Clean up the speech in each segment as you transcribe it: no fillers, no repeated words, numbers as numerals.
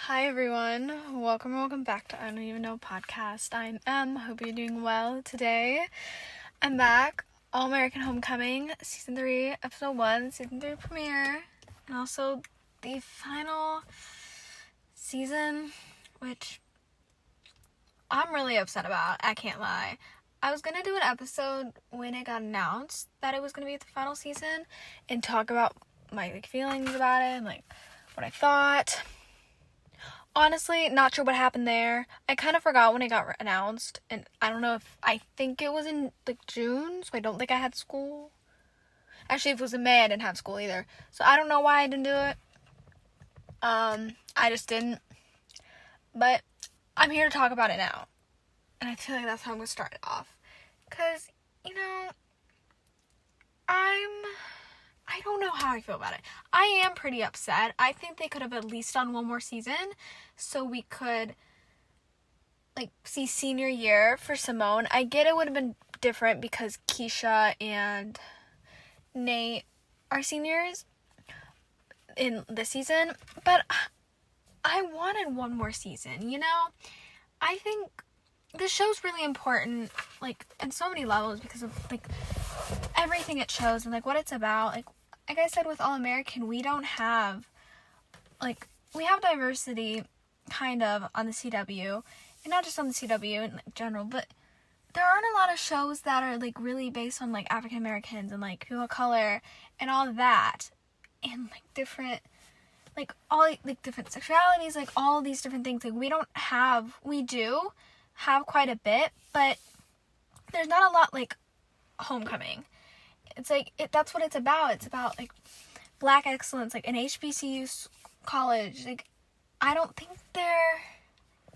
Hi everyone, welcome back to I Don't Even Know podcast. I'm Em, hope you're doing well. Today I'm back, All American Homecoming, Season 3, Episode 1, Season 3 premiere, and also the final season, which I'm really upset about, I can't lie. I was going to do an episode when it got announced that it was going to be the final season and talk about my feelings about it and what I thought. Honestly, not sure what happened there. I kind of forgot when it got announced, and I don't know I think it was in June, so I don't think I had school. Actually, if it was in May, I didn't have school either, so I don't know why I didn't do it. I just didn't, but I'm here to talk about it now, and I feel like that's how I'm going to start it off, because, I don't know how I feel about it. I am pretty upset. I think they could have at least done one more season so we could, see senior year for Simone. I get it would have been different because Kesha and Nate are seniors in this season, but I wanted one more season, I think this show's really important, in so many levels because of, everything it shows and, what it's about. Like I said with All American, we don't have, we have diversity, kind of, on the CW, and not just on the CW in general, but there aren't a lot of shows that are, really based on, African Americans and, people of color and all that, and, different, all, different sexualities, all these different things. We do have quite a bit, but there's not a lot, Homecoming. It's that's what it's about. It's about black excellence, an HBCU college. I don't think there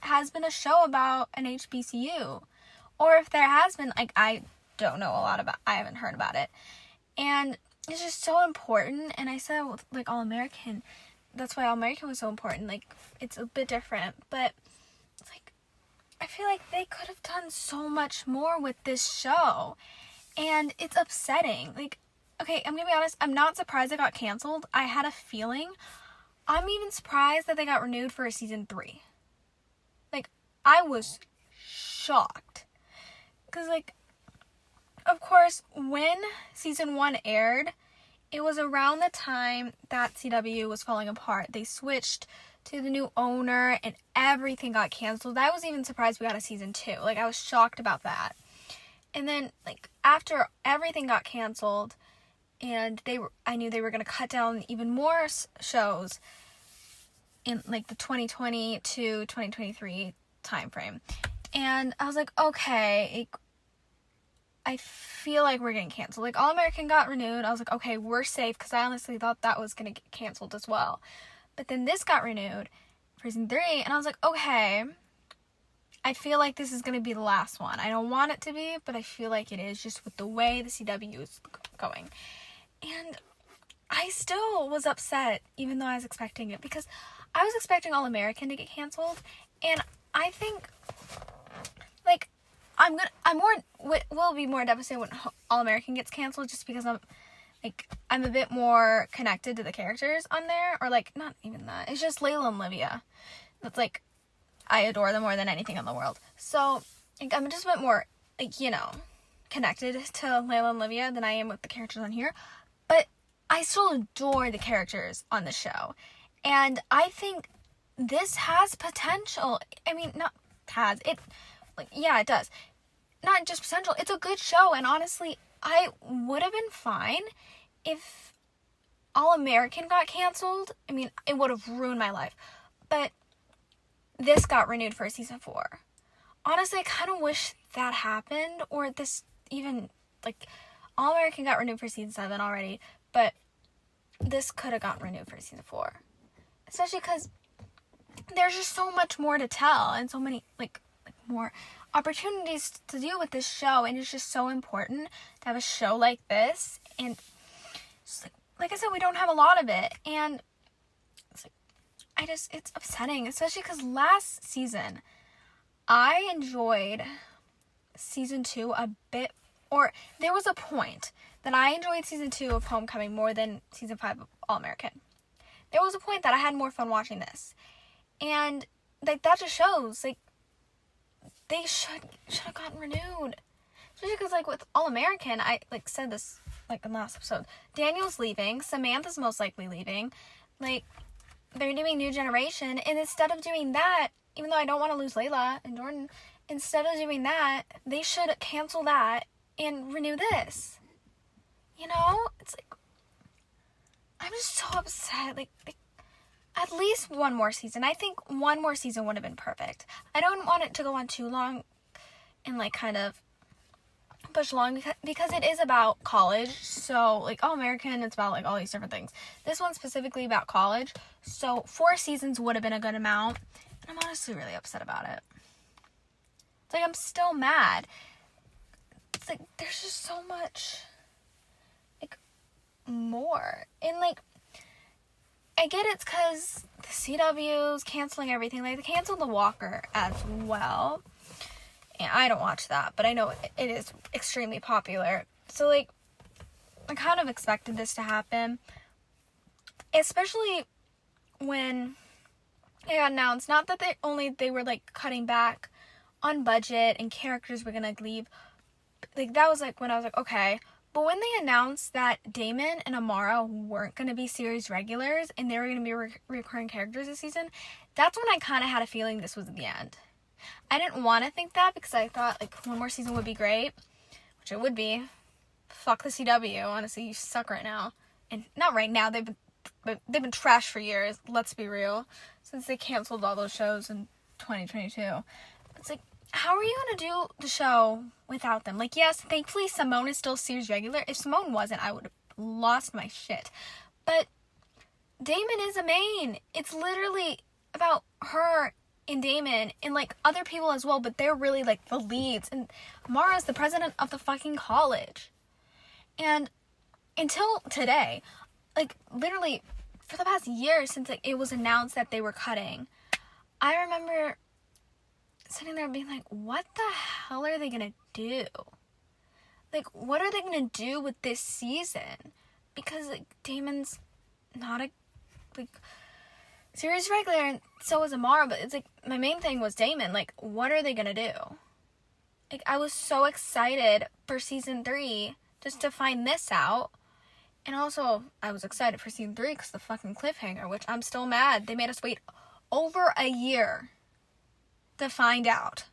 has been a show about an HBCU, or if there has been, I don't know a lot about. I haven't heard about it, and it's just so important. And I said with All American, that's why All American was so important. It's a bit different, but it's I feel like they could have done so much more with this show. And it's upsetting. Okay, I'm gonna be honest, I'm not surprised it got canceled. I had a feeling. I'm even surprised that they got renewed for a season 3. I was shocked. Because, of course, when season 1 aired, it was around the time that CW was falling apart. They switched to the new owner and everything got canceled. I was even surprised we got a season 2. I was shocked about that. And then, after everything got canceled, and I knew they were going to cut down even more shows in, the 2020 to 2023 time frame. And I was okay, I feel like we're getting canceled. All American got renewed. I was okay, we're safe, because I honestly thought that was going to get canceled as well. But then this got renewed for season 3, and I was okay, I feel like this is going to be the last one. I don't want it to be, but I feel like it is, just with the way the CW is going. And I still was upset, even though I was expecting it, because I was expecting All American to get canceled, and I think, will be more devastated when All American gets canceled, just because I'm a bit more connected to the characters on there, or, not even that. It's just Layla and Olivia. That's, I adore them more than anything in the world. So, I'm just a bit more, connected to Layla and Olivia than I am with the characters on here. But I still adore the characters on the show. And I think this has potential. I mean, not has. It does. Not just potential. It's a good show. And honestly, I would have been fine if All American got canceled. I mean, it would have ruined my life. But this got renewed for season 4. Honestly, I kind of wish that happened, or this even, All American got renewed for season 7 already, but this could have gotten renewed for season 4. Especially because there's just so much more to tell, and so many, more opportunities to deal with this show, and it's just so important to have a show like this, and, just, like I said, we don't have a lot of it, and it's upsetting, especially because last season, I enjoyed season 2 a bit, or there was a point that I enjoyed season 2 of Homecoming more than season 5 of All American. There was a point that I had more fun watching this. And, like, that just shows, like, they should have gotten renewed. Especially because, like, with All American, I, like, said this, like, in the last episode. Daniel's leaving. Samantha's most likely leaving. Like, they're doing New Generation. And instead of doing that, even though I don't want to lose Layla and Jordan, instead of doing that, they should cancel that and renew this. You know? It's like, I'm just so upset. Like, at least one more season. I think one more season would have been perfect. I don't want it to go on too long and, like, kind of push along because it is about college. So, like, All American, it's about, like, all these different things. This one's specifically about college. So, 4 seasons would have been a good amount. And I'm honestly really upset about it. It's like, I'm still mad. It's like, there's just so much, like, more. And, like, I get it's because the CW's canceling everything. Like, they canceled The Walker as well. And I don't watch that, but I know it is extremely popular. So, like, I kind of expected this to happen. Especially when it got announced. Not that they were, like, cutting back on budget and characters were gonna leave. Like, that was, like, when I was like, okay. But when they announced that Damon and Amara weren't going to be series regulars and they were going to be recurring characters this season, that's when I kind of had a feeling this was the end. I didn't want to think that because I thought, like, one more season would be great, which it would be. Fuck the CW, honestly, you suck right now. And not right now, they've been trash for years, let's be real, since they canceled all those shows in 2022. It's like, how are you going to do the show without them? Like, yes, thankfully Simone is still series regular. If Simone wasn't, I would have lost my shit. But Damon is a main. It's literally about her and Damon and, like, other people as well, but they're really, like, the leads. And Amara's the president of the fucking college. And until today, like, literally for the past year since, like, it was announced that they were cutting, I remember sitting there being like, what the hell are they gonna do? Like, what are they gonna do with this season? Because, like, Damon's not a, like, series regular, and so is Amara, but it's like, my main thing was Damon. Like, what are they gonna do? Like, I was so excited for season 3 just to find this out. And also, I was excited for season 3 because the fucking cliffhanger, which I'm still mad. They made us wait over a year to find out.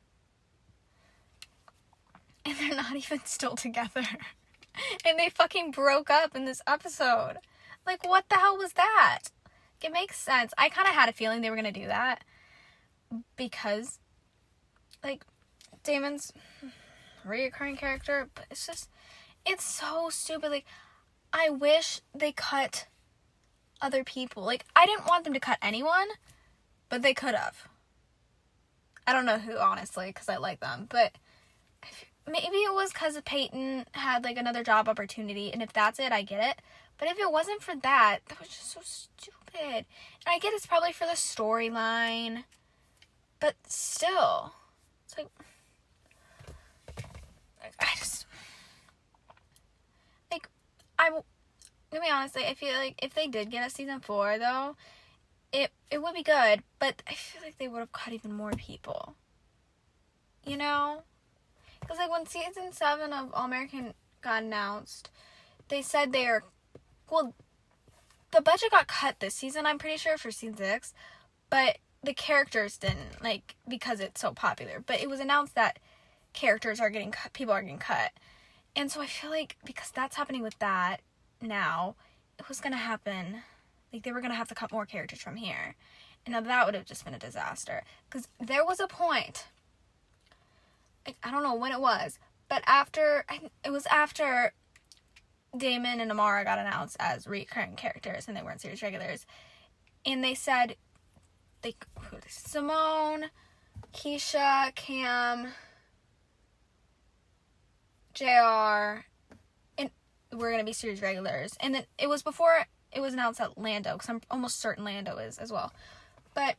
And they're not even still together. And they fucking broke up in this episode. Like, what the hell was that? It makes sense. I kind of had a feeling they were going to do that. Because, like, Damon's a reoccurring character. But it's just, it's so stupid. Like, I wish they cut other people. Like, I didn't want them to cut anyone. But they could have. I don't know who, honestly, because I like them. But maybe it was because Peyton had, like, another job opportunity. And if that's it, I get it. But if it wasn't for that, that was just so stupid. And I get it's probably for the storyline. But still. It's like, I just, like, to be honest, I feel like if they did get a season 4, though, it would be good, but I feel like they would have cut even more people. You know? Because, like, when season 7 of All American got announced, they said the budget got cut this season, I'm pretty sure, for season 6, but the characters didn't, like, because it's so popular. But it was announced that characters are getting cut, people are getting cut. And so I feel like, because that's happening with that now, it was going to happen. Like, they were going to have to cut more characters from here. And now that would have just been a disaster. Because there was a point, like, I don't know when it was, but it was after Damon and Amara got announced as recurring characters and they weren't series regulars. And they said, like, Simone, Kesha, Cam, JR, and we're going to be series regulars. And then it was before it was announced that Lando, because I'm almost certain Lando is as well. But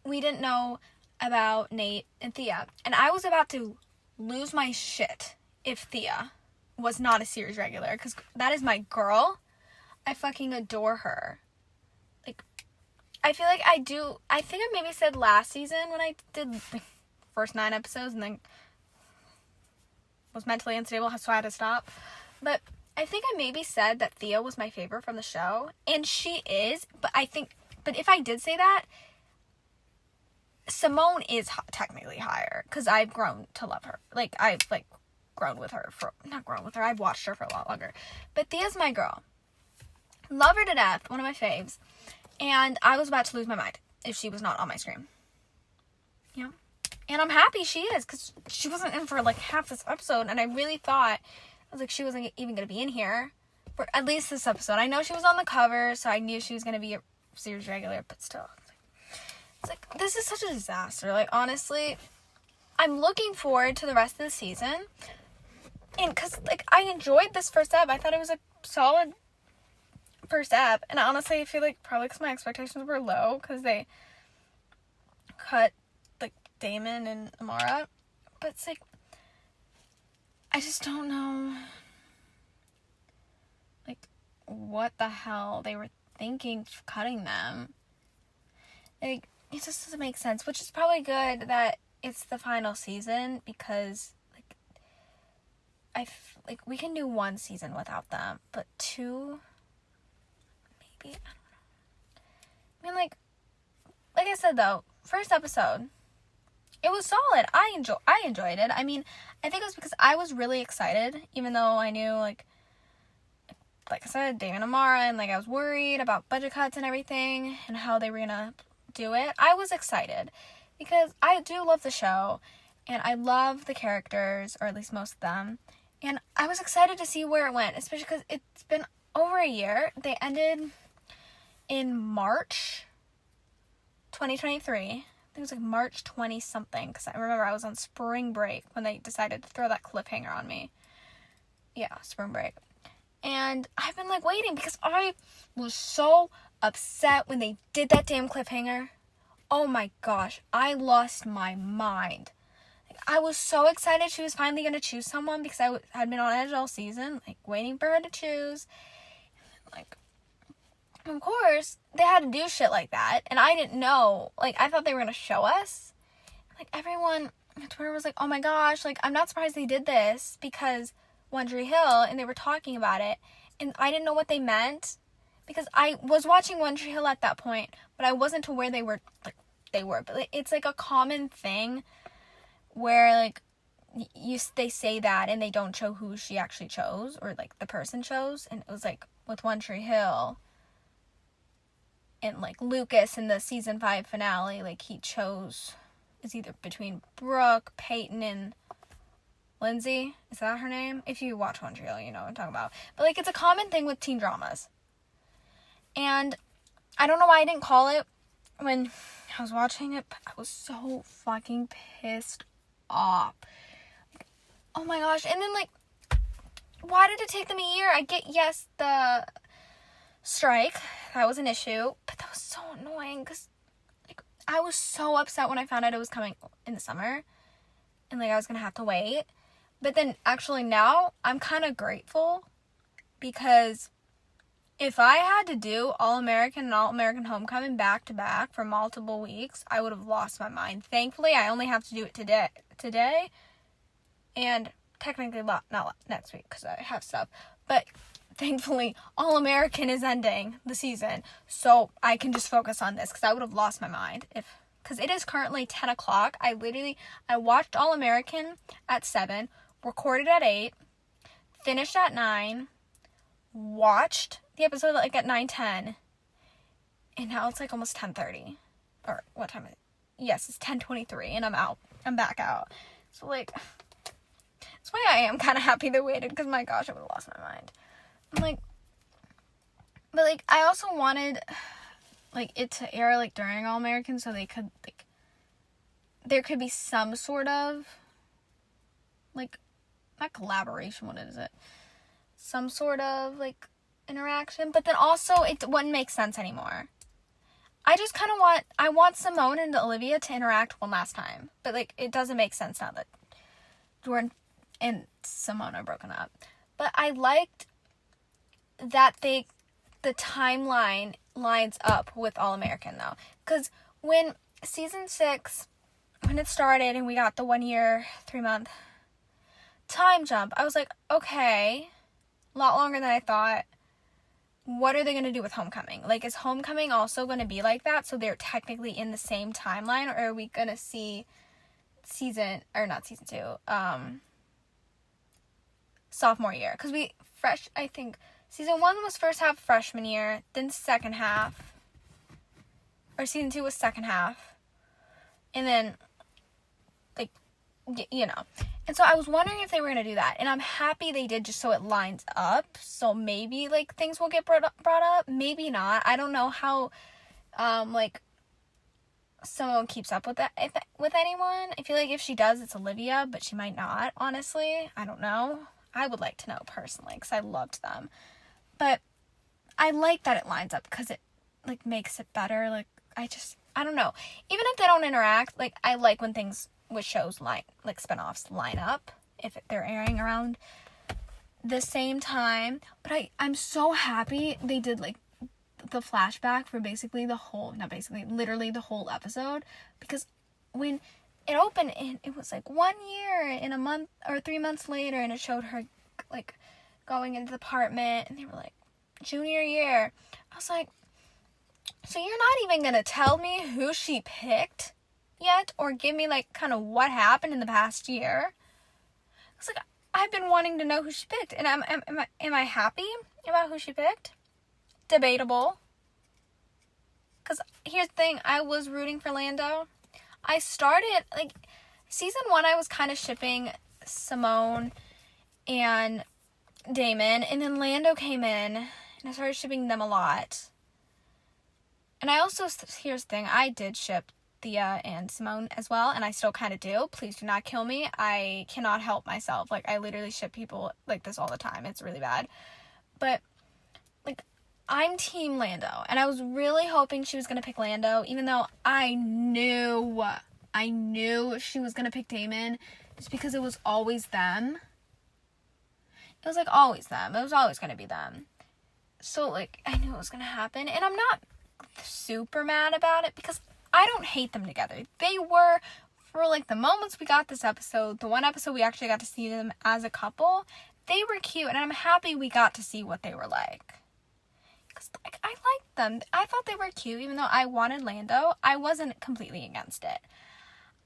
we didn't know about Nate and Thea. And I was about to lose my shit if Thea was not a series regular, because that is my girl. I fucking adore her. Like, I feel like I think I maybe said last season when I did the first 9 episodes and then was mentally unstable, so I had to stop. But I think I maybe said that Thea was my favorite from the show, and she is, but if I did say that, Simone is technically higher, because I've grown to love her. Like, I've, grown with her I've watched her for a lot longer. But Thea's my girl. Love her to death, one of my faves. And I was about to lose my mind if she was not on my screen. Yeah. And I'm happy she is, because she wasn't in for, half this episode, and I really thought, she wasn't even going to be in here for at least this episode. I know she was on the cover, so I knew she was going to be a series regular, but still. This is such a disaster. Honestly, I'm looking forward to the rest of the season. And because, I enjoyed this first ep. I thought it was a solid first ep. And honestly, I feel probably because my expectations were low, because they cut, Damon and Amara. But it's I just don't know, what the hell they were thinking for cutting them. It just doesn't make sense, which is probably good that it's the final season, because, we can do 1 season without them, but 2, maybe, I don't know. Like I said, though, first episode, it was solid. I enjoyed it. I mean, I think it was because I was really excited, even though I knew, like I said, Damon and Amara, and, I was worried about budget cuts and everything, and how they were gonna do it. I was excited, because I do love the show, and I love the characters, or at least most of them, and I was excited to see where it went, especially because it's been over a year. They ended in March 2023. It was March 20 something, because I remember I was on spring break when they decided to throw that cliffhanger on me. Yeah, spring break. And I've been waiting, because I was so upset when they did that damn cliffhanger. Oh my gosh, I lost my mind. I was so excited she was finally going to choose someone, because I had been on edge all season, waiting for her to choose. Of course, they had to do shit like that, and I didn't know. I thought they were going to show us. Everyone on Twitter was oh my gosh, I'm not surprised they did this, because One Tree Hill, and they were talking about it, and I didn't know what they meant, because I was watching One Tree Hill at that point, but I wasn't to where they were, but it's a common thing, where, they say that, and they don't show who she actually chose, or, the person chose, and it was, with One Tree Hill, and Lucas in the season 5 finale, he chose, it's either between Brooke, Peyton, and Lindsay. Is that her name? If you watch One Tree Hill, you know what I'm talking about. But it's a common thing with teen dramas. And I don't know why I didn't call it when I was watching it, but I was so fucking pissed off. Oh my gosh. And then why did it take them a year? I get, yes, the strike, that was an issue, but that was so annoying, because I was so upset when I found out it was coming in the summer, and I was gonna have to wait. But then actually now I'm kind of grateful, because if I had to do All American and All American Homecoming back to back for multiple weeks, I would have lost my mind. Thankfully, I only have to do it today, and technically not next week, because I have stuff, but thankfully, All American is ending the season, so I can just focus on this, because I would have lost my mind because it is currently 10 o'clock. I watched All American at 7, recorded at 8, finished at 9, watched the episode at 9:10, and now it's almost 10:30, or what time is it? Yes, it's 10:23, and I'm back out, so that's why I am kind of happy they waited, because my gosh, I would have lost my mind. But I also wanted it to air during All American, so they could there could be some sort of not collaboration, what is it? Some sort of interaction, but then also it wouldn't make sense anymore. I just kind of want Simone and Olivia to interact one last time, but it doesn't make sense now that Jordan and Simone are broken up. But I liked that the timeline lines up with All American though. Because when season 6, when it started and we got the 1 year, 3 month time jump, I was like, okay, a lot longer than I thought. What are they going to do with Homecoming? Like, is Homecoming also going to be like that? So they're technically in the same timeline, or are we going to see not season 2, sophomore year? Because I think season 1 was first half freshman year, then second half, or season 2 was second half, and then, like, you know. And so I was wondering if they were going to do that. And I'm happy they did, just so it lines up. So maybe, like, things will get brought up. Maybe not. I don't know how, like, Simone keeps up with that with anyone. I feel like if she does, it's Olivia. But she might not, honestly. I don't know. I would like to know personally, because I loved them. But I like that it lines up, because it, like, makes it better. Like, I don't know. Even if they don't interact, like, I like when things with shows like spinoffs line up if they're airing around the same time. But I'm so happy they did, like, the flashback for literally the whole episode, because when it opened and it was like 1 year in a month or 3 months later, and it showed her, like, going into the apartment, and they were like, junior year. I was like, so you're not even gonna tell me who she picked yet, or give me, like, kind of what happened in the past year? It's like, I've been wanting to know who she picked, and am I happy about who she picked? Debatable. Because here's the thing, I was rooting for Lando. I started, like, season 1, I was kind of shipping Simone and Damon, and then Lando came in, and I started shipping them a lot. And I also, here's the thing, I did ship Thea and Simone as well, and I still kind of do. Please do not kill me. I cannot help myself. Like, I literally ship people like this all the time. It's really bad. But, like, I'm team Lando, and I was really hoping she was going to pick Lando, even though I knew she was going to pick Damon, just because it was always them. It was, like, always them. It was always going to be them. So, like, I knew it was going to happen, and I'm not super mad about it, because I don't hate them together. They were, for, like, the moments we got this episode, the one episode we actually got to see them as a couple, they were cute, and I'm happy we got to see what they were like. Because, like, I liked them. I thought they were cute, even though I wanted Lando. I wasn't completely against it.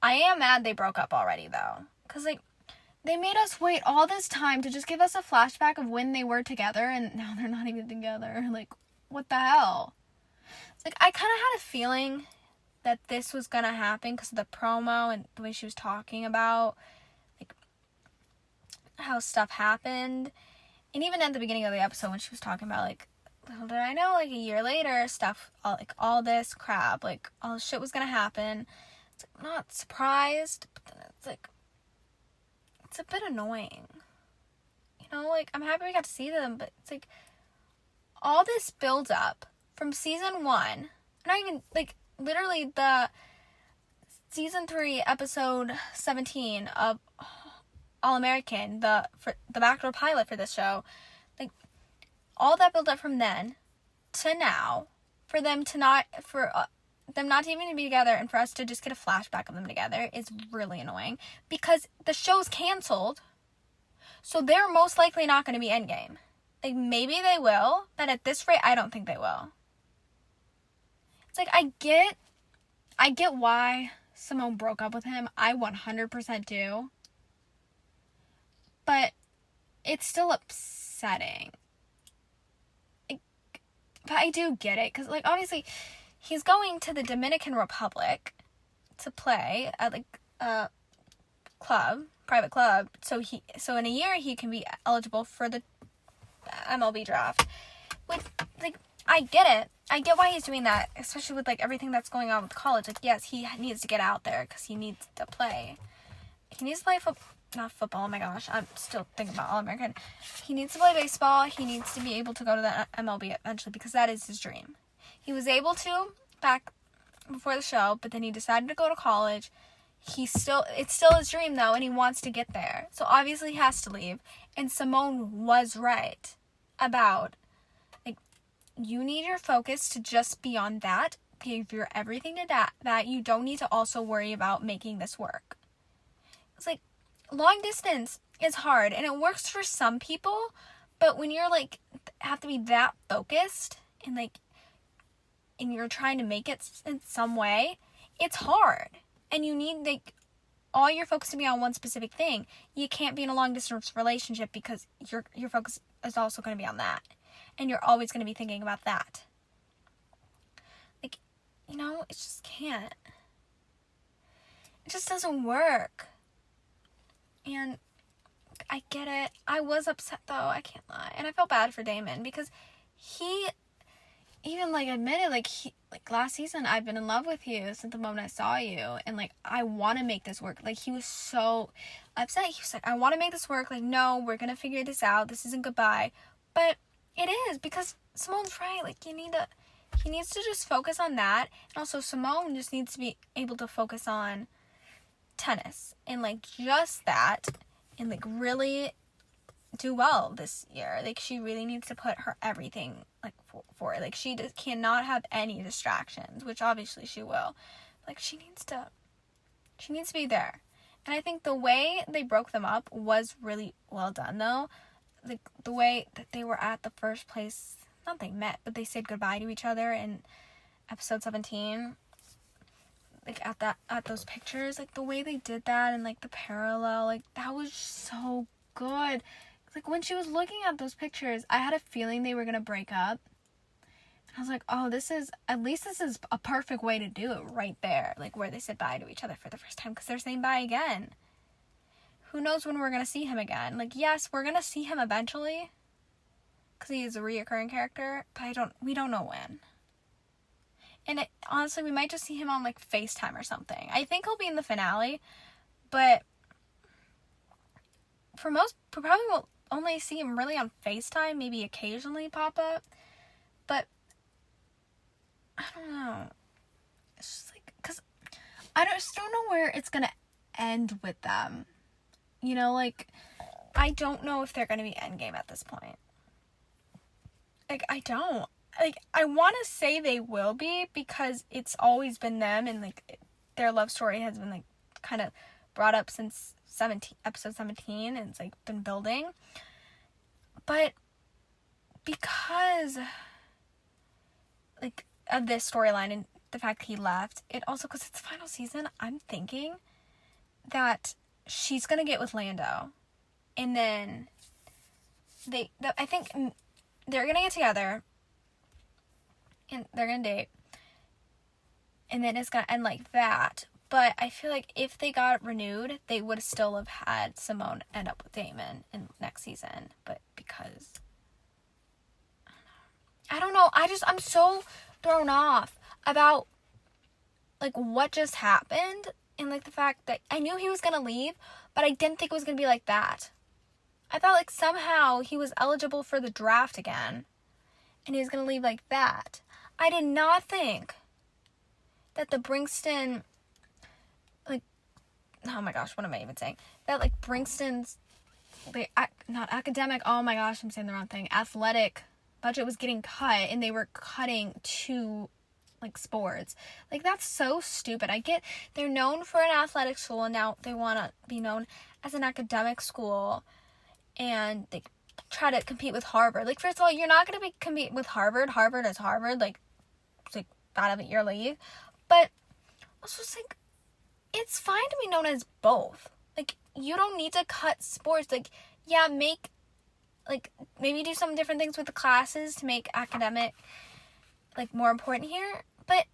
I am mad they broke up already, though. Because, like, they made us wait all this time to just give us a flashback of when they were together, and now they're not even together. Like, what the hell? It's like, I kind of had a feeling that this was gonna happen because of the promo and the way she was talking about, like, how stuff happened. And even at the beginning of the episode when she was talking about, like, little did I know, like, a year later, stuff, all this crap, like, all this shit was gonna happen. It's like, I'm not surprised, but then it's like, it's a bit annoying. You know, like, I'm happy we got to see them, but it's like, all this builds up from season 1, not even, like, literally the season 3 episode 17 of All American, the backdoor pilot for this show, like, all that built up from then to now, for them not to even be together, and for us to just get a flashback of them together is really annoying, because the show's canceled, so they're most likely not going to be Endgame. Like, maybe they will, but at this rate, I don't think they will. It's like, I get why Simone broke up with him. I 100% do. But it's still upsetting. But I do get it, because, like, obviously, he's going to the Dominican Republic to play at, like, a private club. So in a year, he can be eligible for the MLB draft. With, like, I get it. I get why he's doing that, especially with, like, everything that's going on with college. Like, yes, he needs to get out there because he needs to play. He needs to play not football, oh my gosh, I'm still thinking about All-American. He needs to play baseball. He needs to be able to go to the MLB eventually, because that is his dream. He was able to back before the show, but then he decided to go to college. It's still his dream, though, and he wants to get there. So obviously he has to leave. And Simone was right about, like, you need your focus to just be on that. Give your everything to that. You don't need to also worry about making this work. It's like, long distance is hard, and it works for some people, but when you're like, have to be that focused, and like, and you're trying to make it in some way, it's hard. And you need like all your focus to be on one specific thing. You can't be in a long distance relationship because your focus is also going to be on that. And you're always going to be thinking about that. Like, you know, it just can't. It just doesn't work. And I get it. I was upset though, I can't lie. And I felt bad for Damon because he even like admitted, like, last season, I've been in love with you since the moment I saw you, and like, I want to make this work. Like, he was so upset. He was like, I want to make this work. Like, no, we're gonna figure this out. This isn't goodbye. But it is, because Simone's right. Like, he needs to just focus on that. And also, Simone just needs to be able to focus on tennis and like just that, and like really do well this year. Like, she really needs to put her everything like for it. Like, she cannot have any distractions, which obviously she will. Like, she needs to be there. And I think the way they broke them up was really well done, though. Like, the way that they were at the first place, not they met, but they said goodbye to each other in episode 17. Like, at those pictures, like, the way they did that, and like the parallel, like, that was so good. Like, when she was looking at those pictures, I had a feeling they were gonna break up. And I was like, oh, this is a perfect way to do it right there. Like, where they said bye to each other for the first time, because they're saying bye again. Who knows when we're gonna see him again? Like, yes, we're gonna see him eventually, because he is a reoccurring character, but we don't know when. And honestly, we might just see him on like FaceTime or something. I think he'll be in the finale, but probably will only see him really on FaceTime, maybe occasionally pop up. But I don't know. It's just like, because I just don't know where it's gonna end with them. You know, like, I don't know if they're gonna be endgame at this point. Like, I don't. Like, I want to say they will be, because it's always been them, and like their love story has been like kind of brought up since episode 17, and it's like been building. But because like of this storyline and the fact that he left, it also, because it's the final season, I'm thinking that she's gonna get with Lando, and then I think they're gonna get together, and they're gonna date, and then it's gonna end like that. But I feel like if they got renewed, they would still have had Simone end up with Damon in next season. But because I don't know, I'm so thrown off about like what just happened, and like the fact that I knew he was gonna leave, but I didn't think it was gonna be like that. I thought like somehow he was eligible for the draft again, and he was gonna leave like that. I did not think that the Bringston, like, oh my gosh, what am I even saying? That like Bringston's, not academic, oh my gosh, I'm saying the wrong thing, athletic budget was getting cut, and they were cutting to like sports. Like, that's so stupid. I get they're known for an athletic school, and now they want to be known as an academic school, and they try to compete with Harvard. Like, first of all, you're not going to compete with Harvard. Harvard is Harvard. Like, it's like out of your league. But also, it's like, it's fine to be known as both. Like, you don't need to cut sports. Like, yeah, maybe do some different things with the classes to make academic, like, more important here. But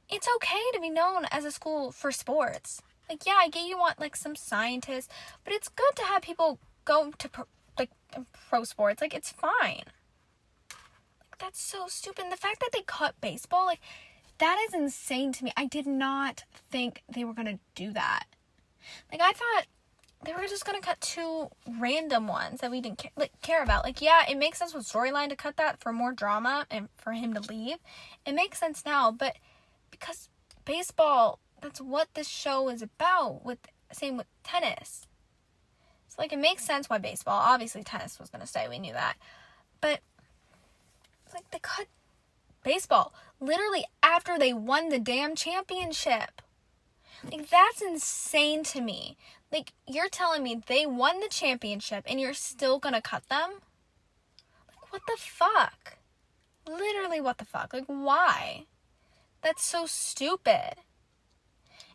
it's okay to be known as a school for sports. Like, yeah, I get you want, like, some scientists, but it's good to have people go to, pro sports. Like, it's fine. Like, that's so stupid. And the fact that they cut baseball, like, that is insane to me. I did not think they were going to do that. Like, I thought they were just going to cut two random ones that we didn't care about. Like, yeah, it makes sense with storyline to cut that for more drama and for him to leave. It makes sense now, but because baseball, that's what this show is about. Same with tennis. So, like, it makes sense why baseball, obviously tennis was going to stay. We knew that. But Like, they cut baseball literally after they won the damn championship. Like, that's insane to me. Like, you're telling me they won the championship and you're still gonna cut them? Like, what the fuck? Literally, what the fuck? Like, why? That's so stupid.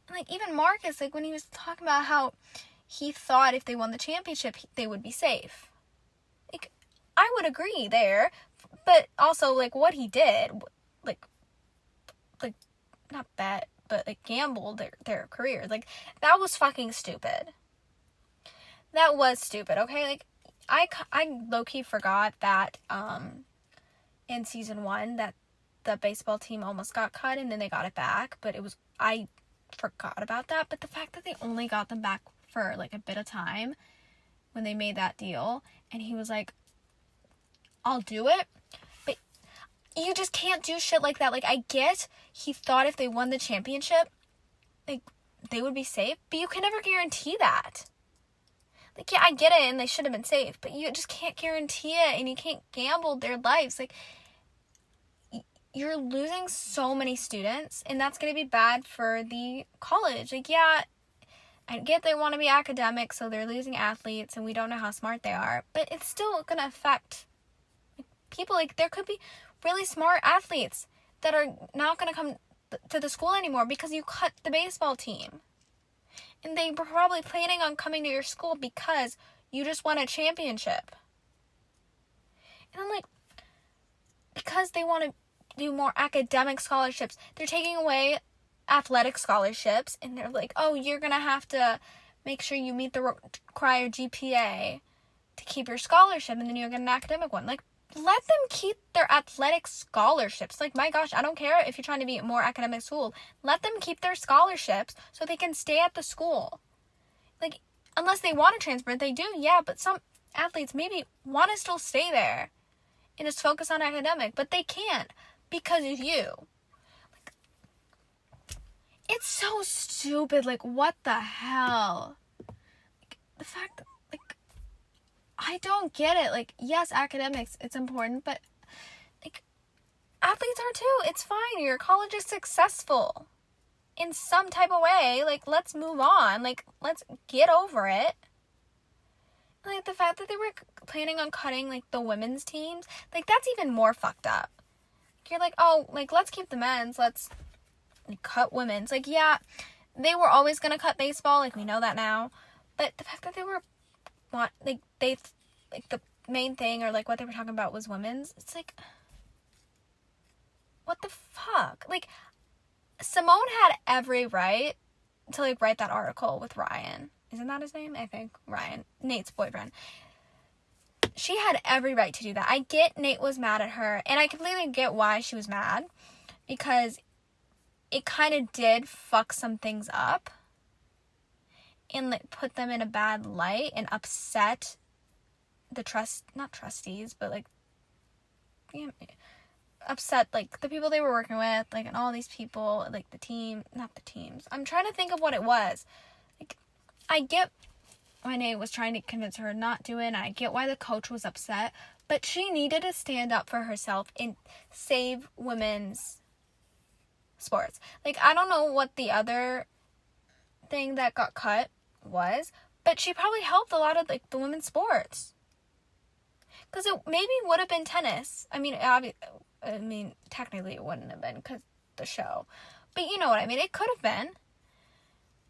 And, like, even Marcus, like, when he was talking about how he thought if they won the championship, they would be safe. Like, I would agree there. But also, like, what he did, like, not bet, but, like, gambled their careers. Like, that was fucking stupid. That was stupid, okay? Like, I low-key forgot that, in season 1, that the baseball team almost got cut, and then they got it back, but I forgot about that. But the fact that they only got them back for, like, a bit of time when they made that deal, and he was like, I'll do it, but you just can't do shit like that. Like, I get he thought if they won the championship, like, they would be safe, but you can never guarantee that. Like, yeah, I get it, and they should have been safe, but you just can't guarantee it, and you can't gamble their lives. Like, you're losing so many students, and that's going to be bad for the college. Like, yeah, I get they want to be academic, so they're losing athletes, and we don't know how smart they are, but it's still going to affect people. Like, there could be really smart athletes that are not going to come to the school anymore because you cut the baseball team. And they were probably planning on coming to your school because you just won a championship. And I'm like, because they want to do more academic scholarships, they're taking away athletic scholarships, and they're like, oh, you're going to have to make sure you meet the required GPA to keep your scholarship, and then you'll get an academic one. Like, let them keep their athletic scholarships. Like, my gosh, I don't care if you're trying to be more academic school. Let them keep their scholarships so they can stay at the school. Like, unless they want to transfer, they do, yeah, but some athletes maybe want to still stay there and just focus on academic, but they can't because of you. Like, it's so stupid. Like, what the hell? Like, the fact that, like, I don't get it. Like, yes, academics, it's important, but, like, athletes are too. It's fine. Your college is successful in some type of way. Like, let's move on. Like, let's get over it. Like, the fact that they were planning on cutting, like, the women's teams, like, that's even more fucked up. You're like, oh, like, let's keep the men's. Let's cut women's. Like, yeah, they were always going to cut baseball. Like, we know that now. But the fact that they were the main thing, or like what they were talking about, was women's. It's like, what the fuck? Like, Simone had every right to, like, write that article with Ryan. Isn't that his name? I think Ryan, Nate's boyfriend. She had every right to do that. I get Nate was mad at her, and I completely get why she was mad, because it kind of did fuck some things up and, like, put them in a bad light and upset the not trustees, but, like, you know, upset, like, the people they were working with, like, and all these people, like, not the teams. I'm trying to think of what it was. Like, I get why Nate was trying to convince her not to, and I get why the coach was upset, but she needed to stand up for herself and save women's sports. Like, I don't know what the other thing that got cut was, but she probably helped a lot of, like, the women's sports. Because it maybe would have been tennis. I mean, technically it wouldn't have been because the show. But you know what I mean. It could have been.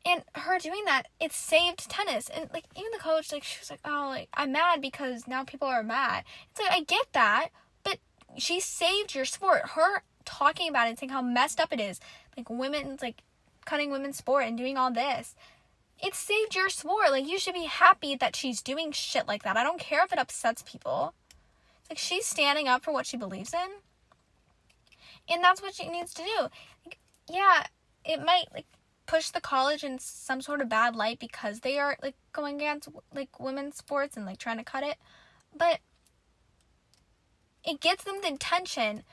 And her doing that, it saved tennis. And, like, even the coach, like, she was like, oh, like, I'm mad because now people are mad. It's like, I get that, but she saved your sport. Her talking about it and saying how messed up it is, like, women's, like, cutting women's sport and doing all this, it saved your sport. Like, you should be happy that she's doing shit like that. I don't care if it upsets people. Like, she's standing up for what she believes in. And that's what she needs to do. Like, yeah, it might, like, push the college in some sort of bad light because they are, like, going against, like, women's sports and, like, trying to cut it. But it gets them the attention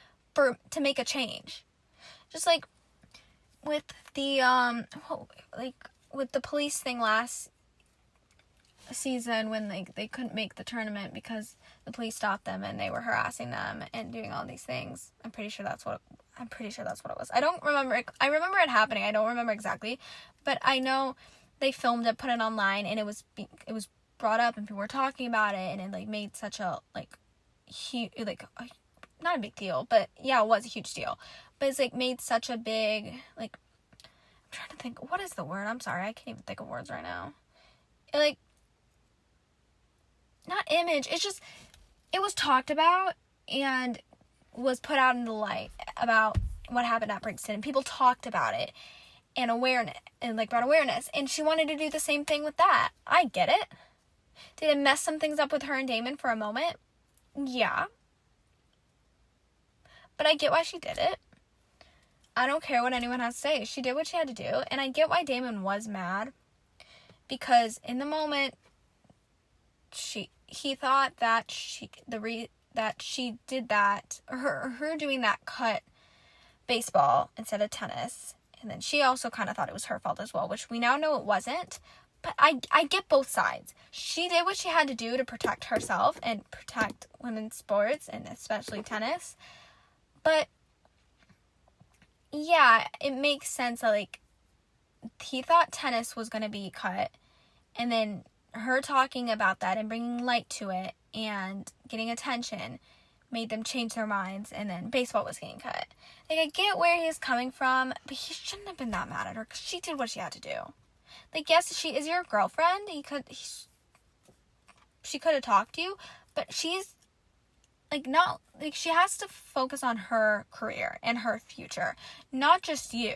to make a change. Just like with the with the police thing last season when they couldn't make the tournament because the police stopped them and they were harassing them and doing all these things. I'm pretty sure that's what it was. I don't remember it. I remember it happening. I don't remember exactly, but I know they filmed it, put it online, and it was brought up and people were talking about it, and it like made such a huge, not a big deal, but yeah, it was a huge deal. But it's like made such a big, like, I'm trying to think, what is the word? I'm sorry, I can't even think of words right now. It, like, not image, it's just, it was talked about and was put out in the light about what happened at Brixton, and people talked about it and awareness, and like brought awareness, and she wanted to do the same thing with that. I get it. Did it mess some things up with her and Damon for a moment? Yeah. But I get why she did it. I don't care what anyone has to say. She did what she had to do, and I get why Damon was mad, because in the moment, he thought that she did that, or her doing that cut baseball instead of tennis, and then she also kind of thought it was her fault as well, which we now know it wasn't. But I get both sides. She did what she had to do to protect herself and protect women's sports, and especially tennis. But yeah, it makes sense that, like, he thought tennis was going to be cut, and then her talking about that and bringing light to it and getting attention made them change their minds, and then baseball was getting cut. Like, I get where he's coming from, but he shouldn't have been that mad at her, because she did what she had to do. Like, yes, she is your girlfriend. She could have talked to you, but she's, like, not, like, she has to focus on her career and her future, not just you.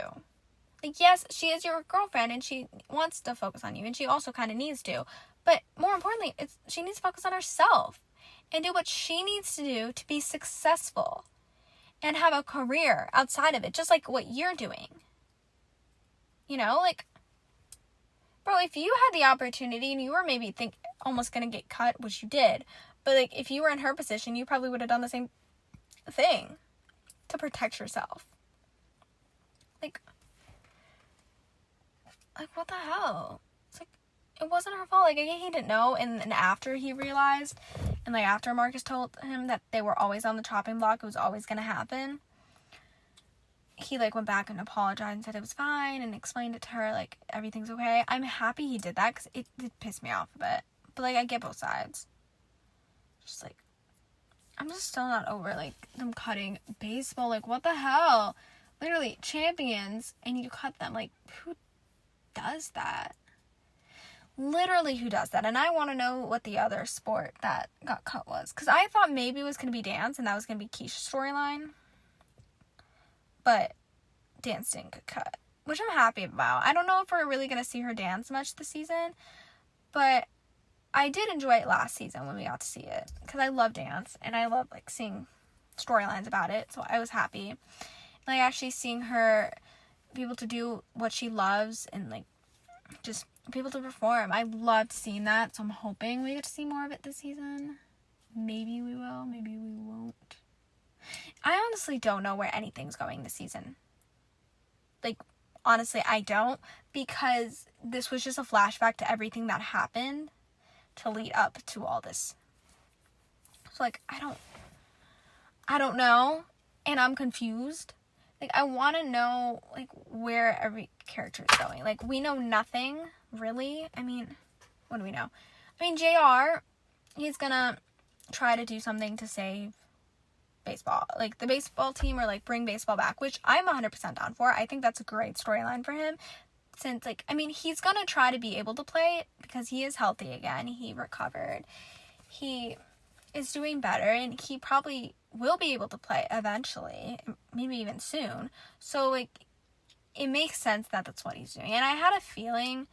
Like, yes, she is your girlfriend, and she wants to focus on you, and she also kind of needs to, but more importantly, she needs to focus on herself and do what she needs to do to be successful and have a career outside of it, just like what you're doing. You know, like, bro, if you had the opportunity and you were maybe almost going to get cut, which you did, but, like, if you were in her position, you probably would have done the same thing to protect yourself. Like, what the hell? It's like, it wasn't her fault. Like, I get he didn't know, and after he realized, and, like, after Marcus told him that they were always on the chopping block, it was always going to happen, he, like, went back and apologized and said it was fine and explained it to her, like, everything's okay. I'm happy he did that, because it did piss me off a bit. But, like, I get both sides. Just, like, I'm just still not over, like, them cutting baseball. Like, what the hell? Literally, champions, and you cut them. Like, who does that? Literally, who does that? And I want to know what the other sport that got cut was. Because I thought maybe it was going to be dance, and that was going to be Kesha's storyline. But dance didn't get cut, which I'm happy about. I don't know if we're really going to see her dance much this season, but I did enjoy it last season when we got to see it, because I love dance, and I love, like, seeing storylines about it, so I was happy. Like, actually seeing her be able to do what she loves, and, like, just be able to perform. I loved seeing that, so I'm hoping we get to see more of it this season. Maybe we will, maybe we won't. I honestly don't know where anything's going this season. Like, honestly, I don't, because this was just a flashback to everything that happened to lead up to all this. So, like, I don't know, and I'm confused. Like, I want to know, like, where every character is going. Like, we know nothing, really. I mean, what do we know? I mean, JR, he's gonna try to do something to save baseball, like the baseball team, or like bring baseball back, which I'm 100% down for. I think that's a great storyline for him, since, like, I mean, he's gonna try to be able to play because he is healthy again. He recovered, he is doing better, and he probably will be able to play eventually, maybe even soon. So, like, it makes sense that that's what he's doing. And I had a feeling,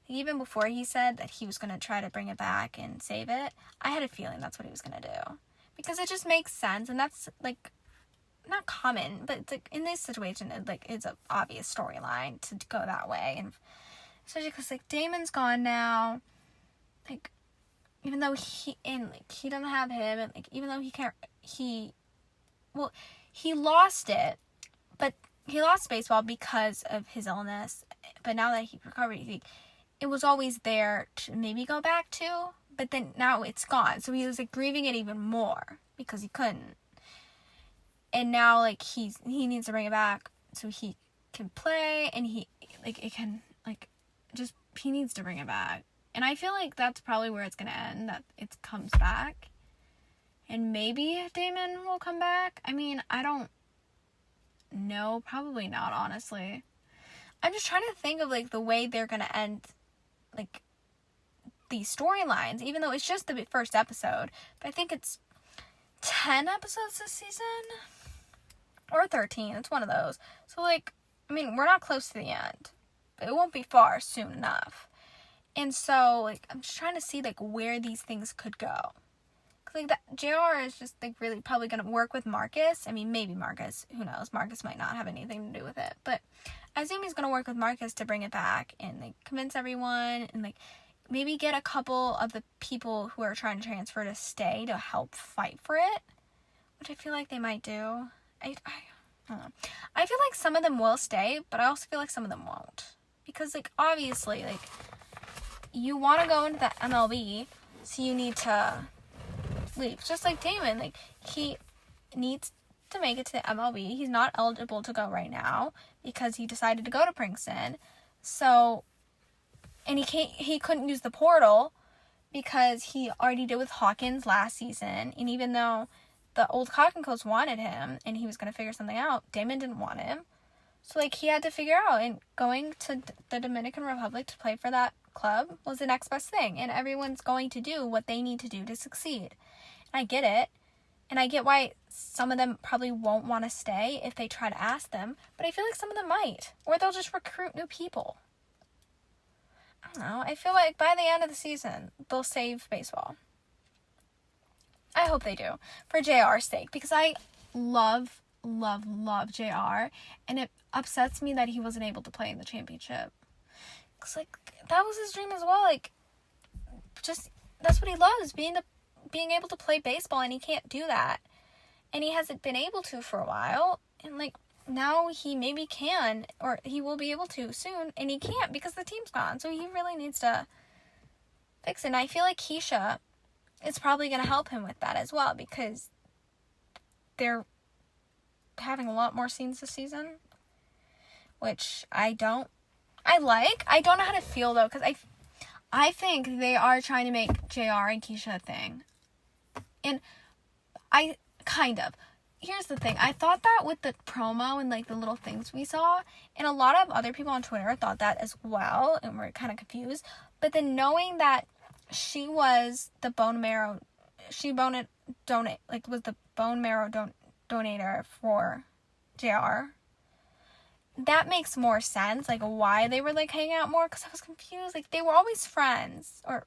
even before he said that he was gonna try to bring it back and save it, I had a feeling that's what he was gonna do. Because it just makes sense, and that's, like, not common, but it's, like, in this situation, it's an obvious storyline to go that way, and especially because, like, Damon's gone now, like, even though he doesn't have him, and, like, even though he lost it, but he lost baseball because of his illness, but now that he recovered, it was always there to maybe go back to, but then now it's gone. So he was like grieving it even more because he couldn't. And now like he needs to bring it back so he can play, and he needs to bring it back. And I feel like that's probably where it's going to end, that it comes back. And maybe Damon will come back. I mean, I don't know. Probably not, honestly. I'm just trying to think of, like, the way they're going to end, like, these storylines, even though it's just the first episode. But I think it's 10 episodes this season? Or 13. It's one of those. So, like, I mean, we're not close to the end. But it won't be far soon enough. And so, like, I'm just trying to see, like, where these things could go. Because, like, that JR is just, like, really probably going to work with Marcus. I mean, maybe Marcus. Who knows? Marcus might not have anything to do with it. But I assume he's going to work with Marcus to bring it back and, like, convince everyone and, like, maybe get a couple of the people who are trying to transfer to stay to help fight for it. Which I feel like they might do. I don't know. I feel like some of them will stay, but I also feel like some of them won't. Because, like, obviously, like, you want to go into the MLB, so you need to leave. Just like Damon, like, he needs to make it to the MLB. He's not eligible to go right now because he decided to go to Princeton. So, and he couldn't use the portal because he already did with Hawkins last season. And even though the old Hawkins coach wanted him and he was going to figure something out, Damon didn't want him. So, like, he had to figure out, and going to the Dominican Republic to play for that club was the next best thing. And everyone's going to do what they need to do to succeed. And I get it. And I get why some of them probably won't want to stay if they try to ask them. But I feel like some of them might. Or they'll just recruit new people. I don't know. I feel like by the end of the season, they'll save baseball. I hope they do. For JR's sake. Because I love JR, and it upsets me that he wasn't able to play in the championship. Cause like that was his dream as well. Like, just that's what he loves, being able to play baseball, and he can't do that, and he hasn't been able to for a while. And like now he maybe can, or he will be able to soon, and he can't because the team's gone. So he really needs to fix it. And I feel like Kesha is probably going to help him with that as well, because they're having a lot more scenes this season, which I don't know how to feel though, because I think they are trying to make JR and Kesha a thing, and I kind of, here's the thing, I thought that with the promo and like the little things we saw, and a lot of other people on Twitter thought that as well, and were kind of confused. But then knowing that she was the bone marrow donator for JR, that makes more sense, like why they were like hanging out more, because I was confused. Like, they were always friends, or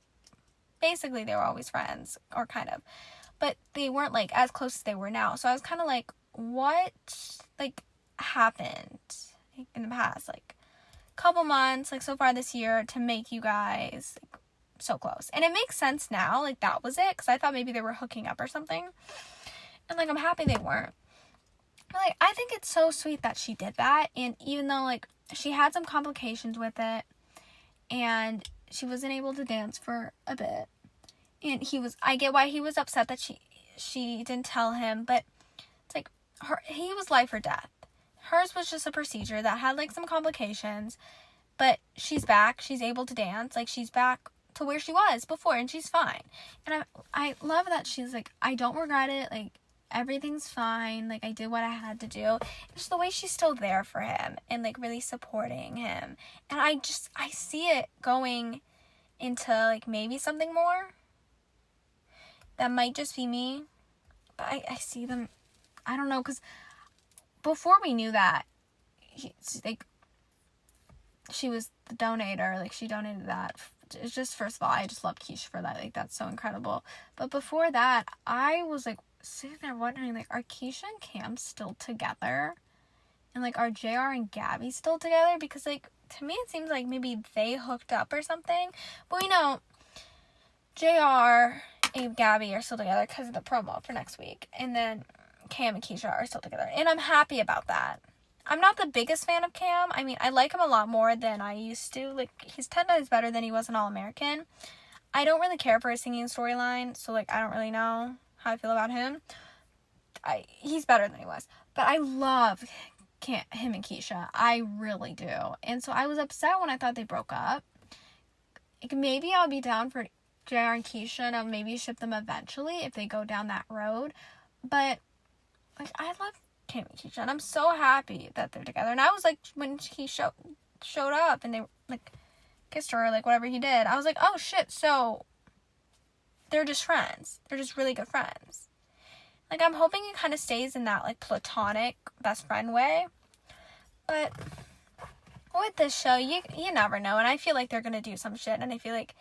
basically they were always friends, or kind of, but they weren't like as close as they were now. So I was kind of like, what like happened in the past like couple months, like so far this year, to make you guys like so close? And it makes sense now, like that was it, because I thought maybe they were hooking up or something, and like I'm happy they weren't. But like, I think it's so sweet that she did that. And even though like she had some complications with it, and she wasn't able to dance for a bit, and I get why he was upset that she didn't tell him, but it's like he was life or death. Hers was just a procedure that had like some complications, but she's back, she's able to dance, like she's back to where she was before, and she's fine. And I love that she's like, I don't regret it, like everything's fine, like I did what I had to do. Just the way she's still there for him and like really supporting him, and I see it going into like maybe something more. That might just be me, but I see them, I don't know, because before we knew that, she was the donator, like she donated that. It's just, first of all, I just love Kesha for that, like that's so incredible. But before that, I was like sitting there wondering, like, are Kesha and Cam still together? And like, are JR and Gabby still together? Because like, to me it seems like maybe they hooked up or something. But we know JR and Gabby are still together because of the promo for next week. And then Cam and Kesha are still together. And I'm happy about that. I'm not the biggest fan of Cam. I mean, I like him a lot more than I used to. Like, he's 10 times better than he was an All-American. I don't really care for his singing storyline, so, like, I don't really know how I feel about him. He's better than he was. But I love him and Kesha. I really do. And so I was upset when I thought they broke up. Like, maybe I'll be down for JR and Kesha, and I'll maybe ship them eventually if they go down that road. But, like, I love Cam and Kesha, and I'm so happy that they're together. And I was like, when he showed up and they, like, kissed her, or, like, whatever he did, I was like, oh, shit, so they're just friends. They're just really good friends. Like, I'm hoping it kind of stays in that, like, platonic best friend way. But with this show, you never know. And I feel like they're going to do some shit. And I feel like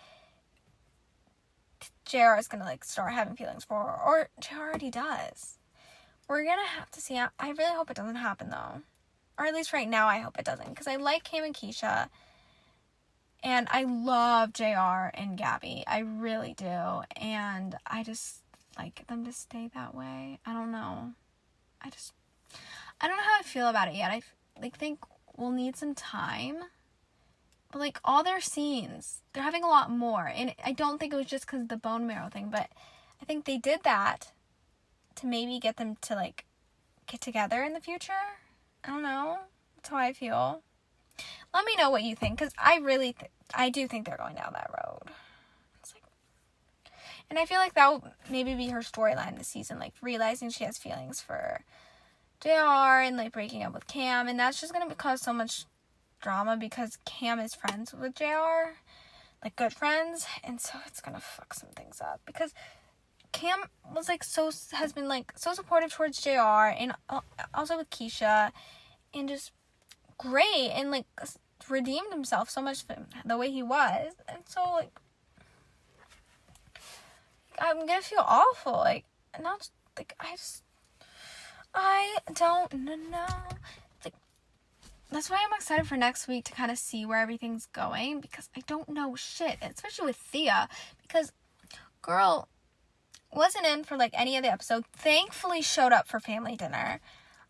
JR is going to, like, start having feelings for her. Or JR already does. We're going to have to see. I really hope it doesn't happen, though. Or at least right now, I hope it doesn't. Because I like Cam and Kesha. And I love JR and Gabby. I really do. And I just like them to stay that way. I don't know. I don't know how I feel about it yet. I think we'll need some time. But, like, all their scenes, they're having a lot more. And I don't think it was just because of the bone marrow thing. But I think they did that to maybe get them to, like, get together in the future. I don't know. That's how I feel. Let me know what you think. Because I really, I do think they're going down that road. And I feel like that will maybe be her storyline this season, like, realizing she has feelings for JR and, like, breaking up with Cam. And that's just going to cause so much drama because Cam is friends with JR, like, good friends. And so it's going to fuck some things up because Cam was, like, has been, like, so supportive towards JR and also with Kesha and just great and, like, redeemed himself so much from the way he was. And so, like, I'm gonna feel awful, like, not, like, I don't know, like, that's why I'm excited for next week to kind of see where everything's going, because I don't know shit, especially with Thea, because girl wasn't in for, like, any of the episode, thankfully showed up for family dinner,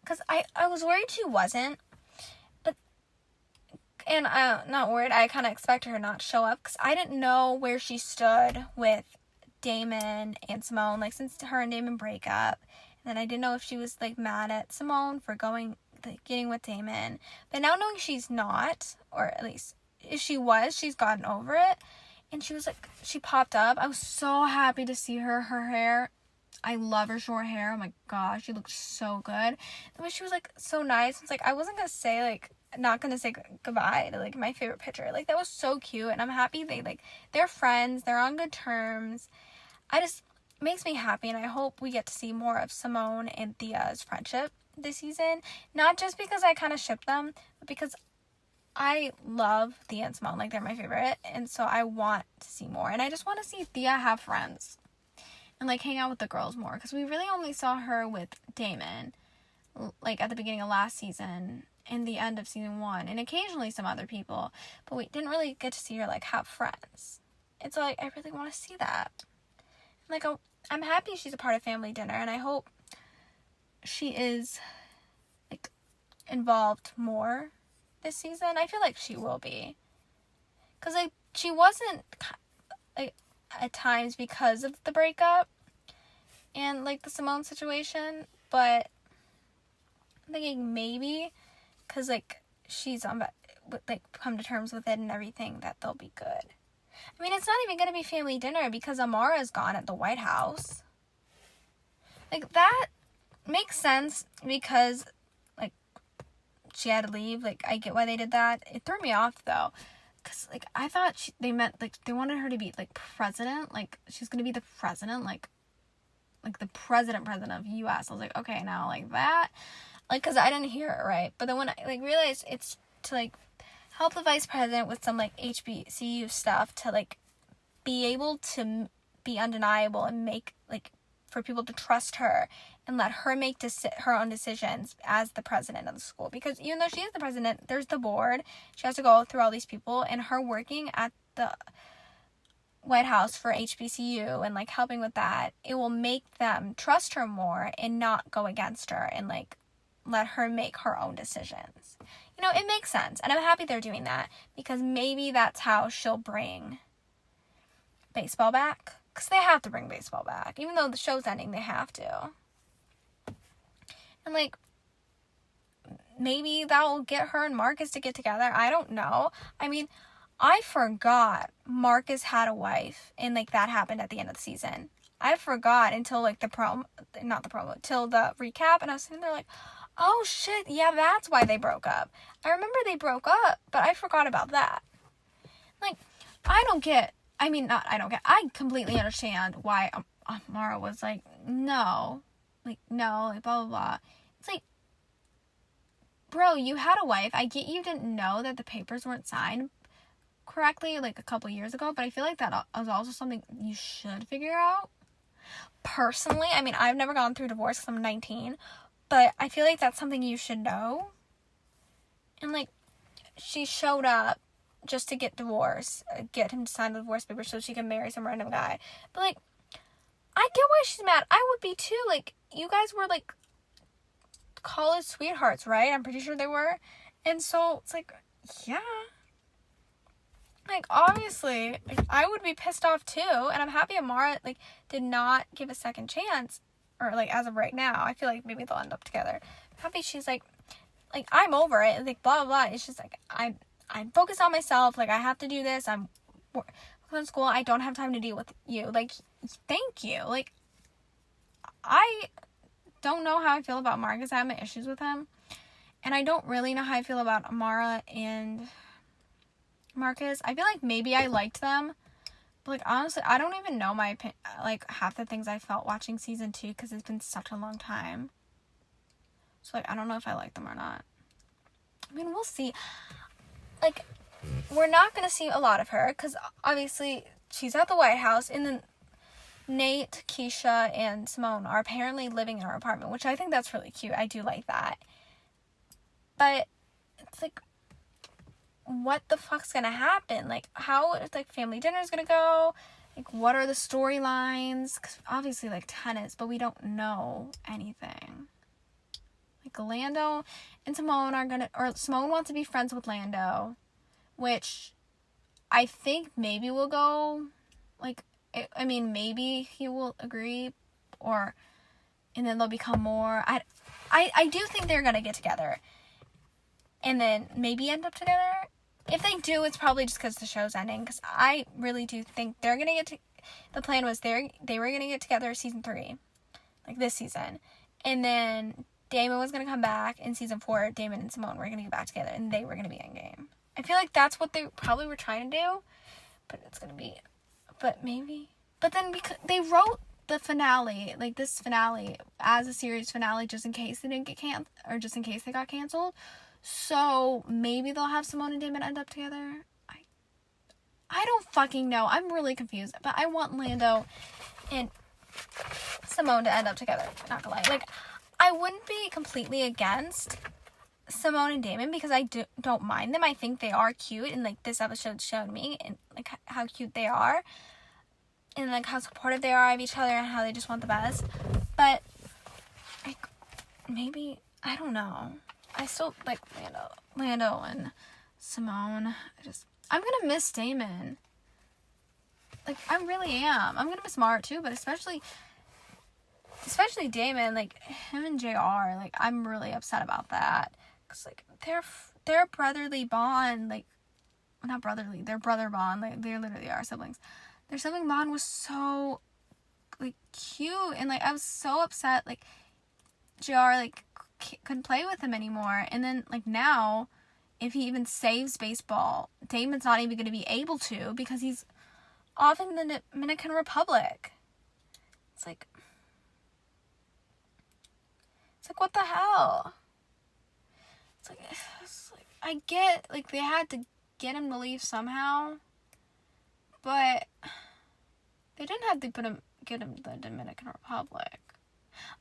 because I was worried she wasn't, but, and I'm not worried, I kind of expected her not to show up, because I didn't know where she stood with Damon and Simone, like, since her and Damon break up. And then I didn't know if she was, like, mad at Simone for getting with Damon. But now knowing she's not, or at least if she was, she's gotten over it. And she was, like, she popped up. I was so happy to see her hair. I love her short hair. Oh my gosh, she looks so good. The way she was, like, so nice. It's like, I wasn't gonna say, like, not gonna say goodbye to, like, my favorite picture. Like, that was so cute. And I'm happy they're friends. They're on good terms. Makes me happy, and I hope we get to see more of Simone and Thea's friendship this season. Not just because I kind of ship them, but because I love Thea and Simone. Like, they're my favorite, and so I want to see more. And I just want to see Thea have friends and, like, hang out with the girls more, because we really only saw her with Damon, like, at the beginning of last season and the end of season 1, and occasionally some other people, but we didn't really get to see her, like, have friends. And so, like, I really want to see that. Like, I'm happy she's a part of family dinner, and I hope she is, like, involved more this season. I feel like she will be, because, like, she wasn't, like, at times because of the breakup and, like, the Simone situation, but I'm thinking maybe because, like, she's come to terms with it and everything, that they'll be good. I mean, it's not even going to be family dinner because Amara's gone at the White House. Like, that makes sense because, like, she had to leave. Like, I get why they did that. It threw me off, though. Because, like, I thought they meant, like, they wanted her to be, like, president. Like, she's going to be the president. Like the president of U.S. I was like, okay, now, like, that. Like, because I didn't hear it right. But then when I, like, realized it's to, like, help the vice president with some, like, HBCU stuff to, like, be able to be undeniable and make, like, for people to trust her and let her make her own decisions as the president of the school. Because even though she is the president, there's the board. She has to go through all these people, and her working at the White House for HBCU and, like, helping with that, it will make them trust her more and not go against her and, like, let her make her own decisions. You know, it makes sense. And I'm happy they're doing that because maybe that's how she'll bring baseball back. Because they have to bring baseball back. Even though the show's ending, they have to. And, like, maybe that will get her and Marcus to get together. I don't know. I mean, I forgot Marcus had a wife and, like, that happened at the end of the season. I forgot until, like, till the recap, and I was sitting there like, oh, shit, yeah, that's why they broke up. I remember they broke up, but I forgot about that. Like, I completely understand why Amara was like, no, like, blah, blah, blah. It's like, bro, you had a wife. I get you didn't know that the papers weren't signed correctly, like, a couple years ago, but I feel like that was also something you should figure out. Personally, I mean, I've never gone through divorce because I'm 19, but I feel like that's something you should know. And, like, she showed up just to get divorced, get him to sign the divorce papers so she can marry some random guy. But, like, I get why she's mad. I would be too. Like, you guys were, like, college sweethearts, right? I'm pretty sure they were. And so, it's like, yeah. Like, obviously, like, I would be pissed off too. And I'm happy Amara, like, did not give a second chance. Or, like, as of right now. I feel like maybe they'll end up together. I'm happy she's, like, I'm over it. Like, blah, blah, blah. It's just, like, I'm focused on myself. Like, I have to do this. I'm working on school. I don't have time to deal with you. Like, thank you. Like, I don't know how I feel about Marcus. I have my issues with him. And I don't really know how I feel about Amara and Marcus. I feel like maybe I liked them. But, like, honestly, I don't even know my opinion. Like, half the things I felt watching season 2 because it's been such a long time. So, like, I don't know if I like them or not. I mean, we'll see. Like, we're not going to see a lot of her because, obviously, she's at the White House. And then Nate, Kesha, and Simone are apparently living in her apartment, which I think that's really cute. I do like that. But it's, like, what the fuck's going to happen? Like, how is, like, family dinner's going to go? Like, what are the storylines? Because, obviously, like, tennis, but we don't know anything. Like, Lando and Simone are gonna, or Simone wants to be friends with Lando, which I think maybe will go, like, I mean, maybe he will agree, or, and then they'll become more, I do think they're gonna get together, and then maybe end up together. If they do, it's probably just because the show's ending, because I really do think they're gonna get to, the plan was they were gonna get together season 3, like, this season, and then Damon was going to come back in season 4. Damon and Simone were going to get back together, and they were going to be in game. I feel like that's what they probably were trying to do, but it's going to be, but maybe. But then because they wrote the finale, like this finale, as a series finale just in case they didn't get canceled, or just in case they got canceled. So maybe they'll have Simone and Damon end up together. I don't fucking know. I'm really confused, but I want Lando and Simone to end up together. Not gonna lie. Like, I wouldn't be completely against Simone and Damon because I don't mind them. I think they are cute, and, like, this episode showed me, and, like, how cute they are, and, like, how supportive they are of each other, and how they just want the best. But, like, maybe, I don't know. I still like Lando and Simone. I'm gonna miss Damon. Like, I really am. I'm gonna miss Mara too, but especially Damon, like, him and JR, like, I'm really upset about that, because, like, their brotherly bond, like, not brotherly, their brother bond, like, they literally are siblings, their sibling bond was so, like, cute, and, like, I was so upset, like, JR, like, couldn't play with him anymore, and then, like, now, if he even saves baseball, Damon's not even going to be able to, because he's off in the Dominican Republic. It's like, what the hell? It's like, I get, like, they had to get him to leave somehow, but they didn't have to get him to the Dominican Republic.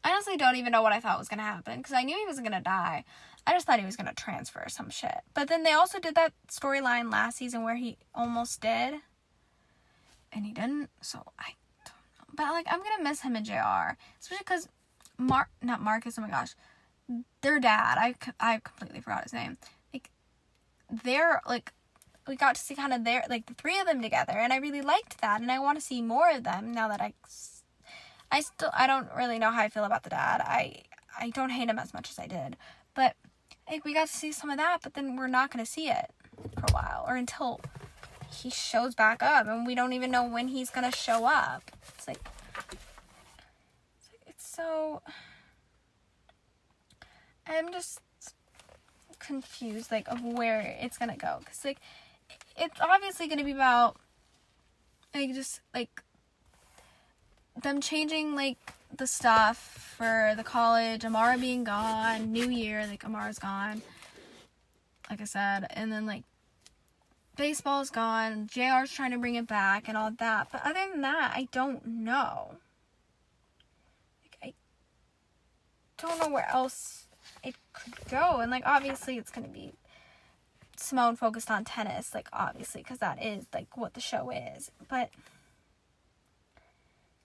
I honestly don't even know what I thought was going to happen, because I knew he wasn't going to die. I just thought he was going to transfer some shit. But then they also did that storyline last season where he almost did, and he didn't, so I don't know. But, like, I'm going to miss him and JR, especially because not Marcus, oh my gosh, their dad, I completely forgot his name. Like, they're, like, we got to see kind of their, like, the three of them together, and I really liked that, and I want to see more of them now that I don't really know how I feel about the dad. I don't hate him as much as I did, but, like, we got to see some of that, but then we're not going to see it for a while, or until he shows back up, and we don't even know when he's going to show up. It's so, I'm just confused, like, of where it's going to go, because, like, it's obviously going to be about, like, just, like, them changing, like, the stuff for the college, Amara being gone, New Year, like, Amara's gone, like I said, and then, like, baseball's gone, JR's trying to bring it back, and all that, but other than that, I don't know. Like, I don't know where else it could go, and, like, obviously it's going to be Simone focused on tennis, like, obviously, because that is, like, what the show is, but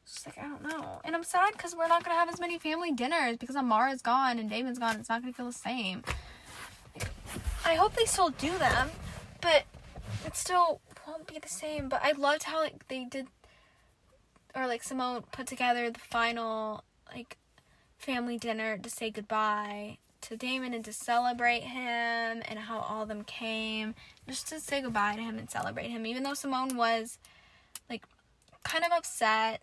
it's just, like, I don't know, and I'm sad because we're not going to have as many family dinners, because Amara's gone, and Damon's gone, it's not going to feel the same. Like, I hope they still do them, but it still won't be the same. But I loved how, like, they did, or, like, Simone put together the final, like, family dinner to say goodbye to Damon and to celebrate him, and how all of them came just to say goodbye to him and celebrate him, even though Simone was, like, kind of upset,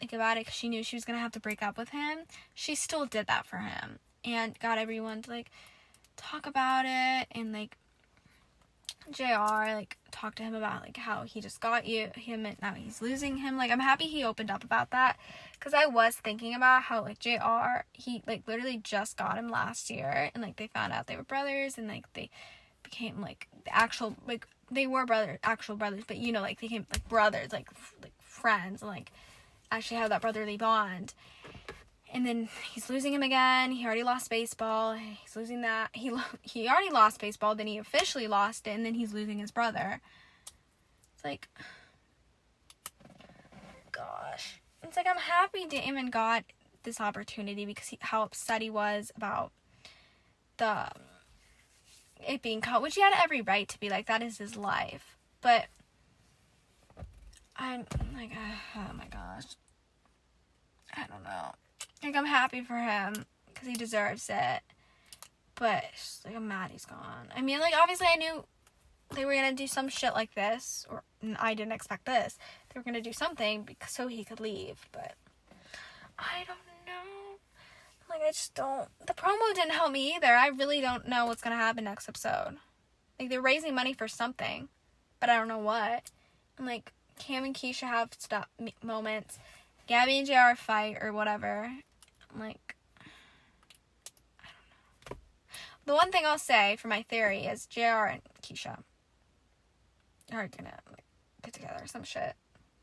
like, about it, because she knew she was gonna have to break up with him. She still did that for him and got everyone to, like, talk about it, and, like, JR, like, talked to him about, like, how he just got him and now he's losing him. Like, I'm happy he opened up about that, because I was thinking about how, like, JR, he, like, literally just got him last year, and, like, they found out they were brothers, and, like, they became, like, the actual, like, they were actual brothers, but, you know, like, they became, like, brothers, like friends, and, like, actually have that brotherly bond. And then he's losing him again. He already lost baseball. He's losing that. He already lost baseball. Then he officially lost it. And then he's losing his brother. It's like, gosh. It's like, I'm happy Damon got this opportunity, because how upset he was about it being cut, which he had every right to be, like, that is his life. But I'm like, oh my gosh. I don't know. Like, I'm happy for him, because he deserves it, but it's just, like, I'm mad he's gone. I mean, like, obviously I knew they were gonna do some shit like this, or I didn't expect this. They were gonna do something so he could leave, but I don't know. Like, I just don't. The promo didn't help me either. I really don't know what's gonna happen next episode. Like, they're raising money for something, but I don't know what. And, like, Cam and Kesha have moments. Gabby and JR fight or whatever. Like, I don't know. The one thing I'll say for my theory is JR and Kesha are gonna, like, get together or some shit.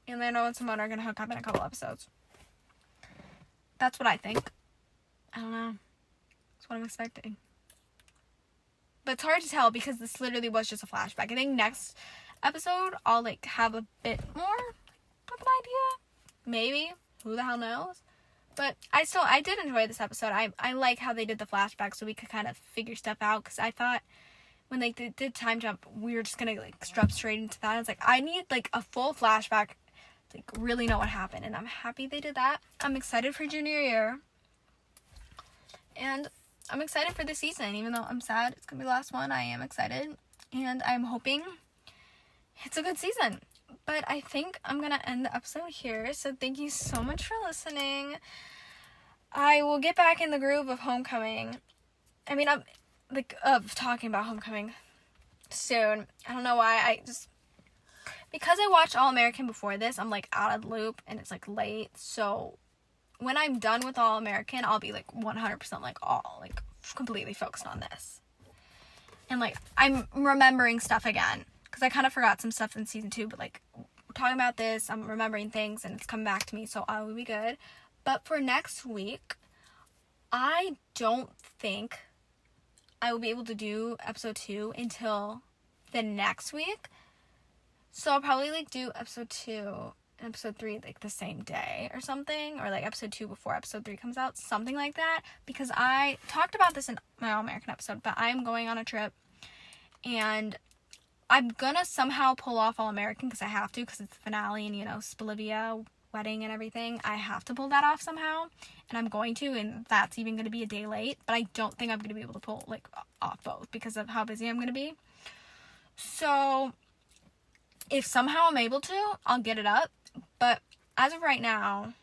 And Lando and Simone are gonna hook up in a couple episodes. That's what I think. I don't know. That's what I'm expecting. But it's hard to tell, because this literally was just a flashback. I think next episode I'll, like, have a bit more of an idea. Maybe. Who the hell knows? But I did enjoy this episode. I like how they did the flashback, so we could kind of figure stuff out, because I thought when, like, they did time jump, we were just gonna, like, jump straight into that. I was like, I need, like, a full flashback to, like, really know what happened, and I'm happy they did that. I'm excited for junior year, and I'm excited for this season. Even though I'm sad it's gonna be the last one, I am excited, and I'm hoping it's a good season. But I think I'm going to end the episode here. So thank you so much for listening. I will get back in the groove of Homecoming. I mean, I'm, like, of talking about Homecoming soon. I don't know why. Because I watched All American before this, I'm, like, out of the loop, and it's, like, late. So when I'm done with All American, I'll be, like, 100%, like, completely focused on this. And, like, I'm remembering stuff again. Because I kind of forgot some stuff in season 2, but, like, talking about this, I'm remembering things, and it's coming back to me, so I will be good. But for next week, I don't think I will be able to do episode 2 until the next week. So I'll probably, like, do episode 2 episode 3 like the same day or something, or like episode 2 before episode 3 comes out, something like that, because I talked about this in my All American episode, but I'm going on a trip and I'm gonna somehow pull off All American because I have to, because it's the finale and, you know, Bolivia wedding and everything. I have to pull that off somehow, and I'm going to, and that's even gonna be a day late, but I don't think I'm gonna be able to pull like off both because of how busy I'm gonna be. So if somehow I'm able to, I'll get it up. But as of right now,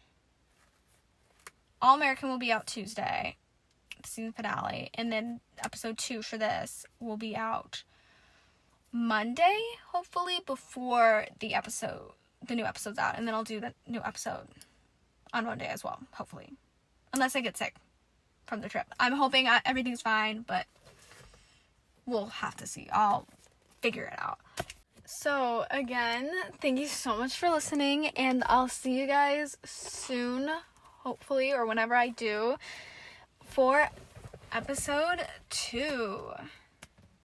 All American will be out Tuesday, the season finale, and then episode 2 for this will be out Monday, hopefully, before the new episode's out, and then I'll do the new episode on Monday as well, hopefully, unless I get sick from the trip. I'm hoping everything's fine, but we'll have to see. I'll figure it out. So again, thank you so much for listening, and I'll see you guys soon, hopefully, or whenever I do, for episode 2.